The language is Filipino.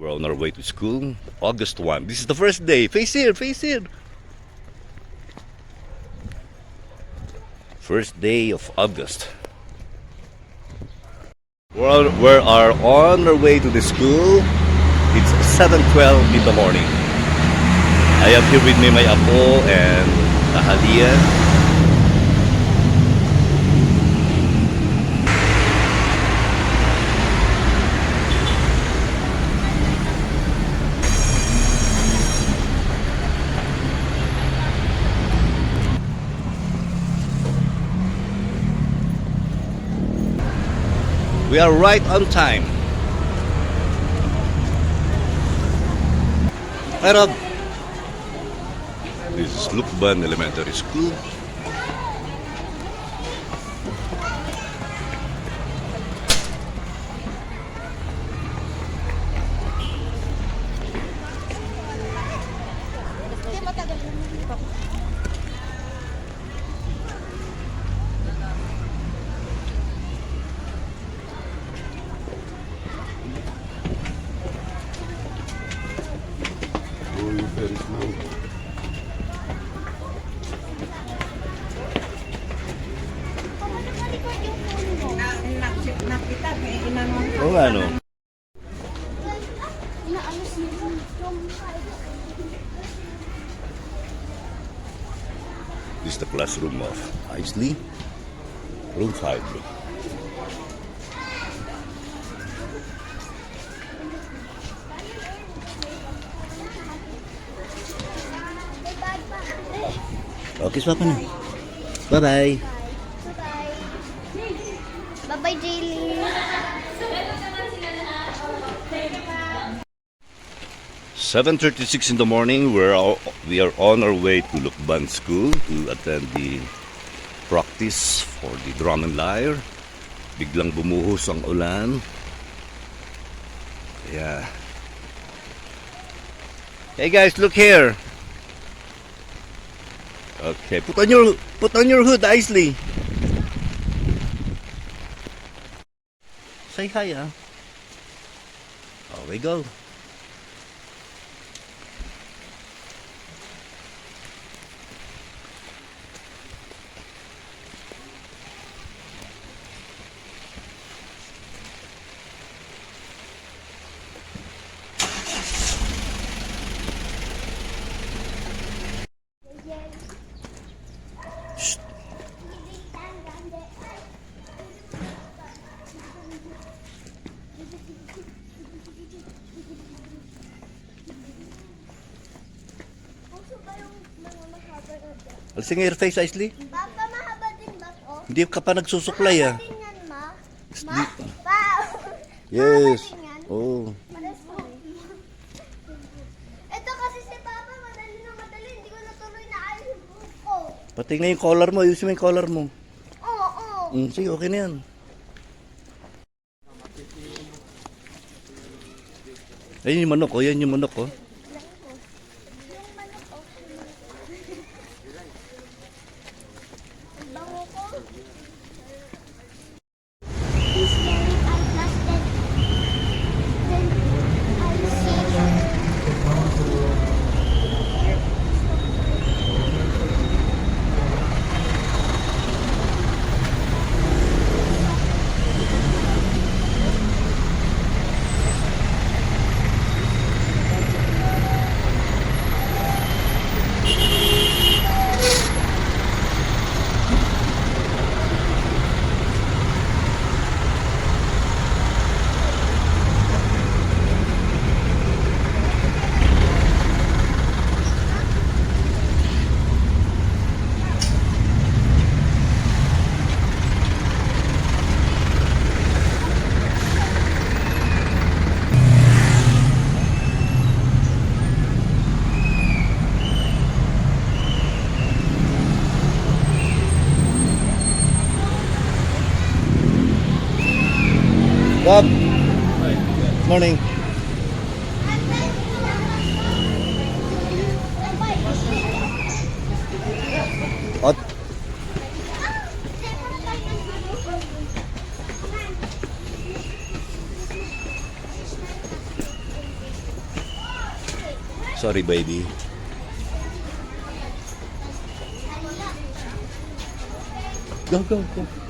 We're on our way to school. August 1. This is the first day. Face here, face here. First day of August. We are on our way to the school. It's 7:12 in the morning. I have here with me my apo and Tahalia. We are right on time. Hi Rob. This is Lukban Elementary School. Very slow. Oo nga no. This is the classroom of Isley, room 5. Okay, swap na. Bye-bye. Bye-bye. Bye-bye, Jaylee. 7:36 in the morning. We are on our way to Lukban School to attend the practice for the drum and lyre. Biglang bumuhos ang ulan. Yeah. Hey guys, look here. Okay, put on your hood, Isley. Say hi, ah. Here we go. Alasing your face, Isley. Papa, mahaba din ba to? Hindi ka pa nagsusuklay, ah. Mahaba din yan, ma? Ma? Pa? Yes. Mahaba din yan? Oh. Pares mo. Ito kasi si Papa, madali na madali. Hindi ko natuloy na ayos yung buhok ko. Pati nga yung collar mo. Ayusin mo yung collar mo. Oo. Sige, okay na yan. Ayun yung manok, oh. Yan yung manok, oh. Yung manok, oh. Ang bango ko. This very outlasted. Then I see. Bob. Morning. At Sorry, baby. Go, go, go.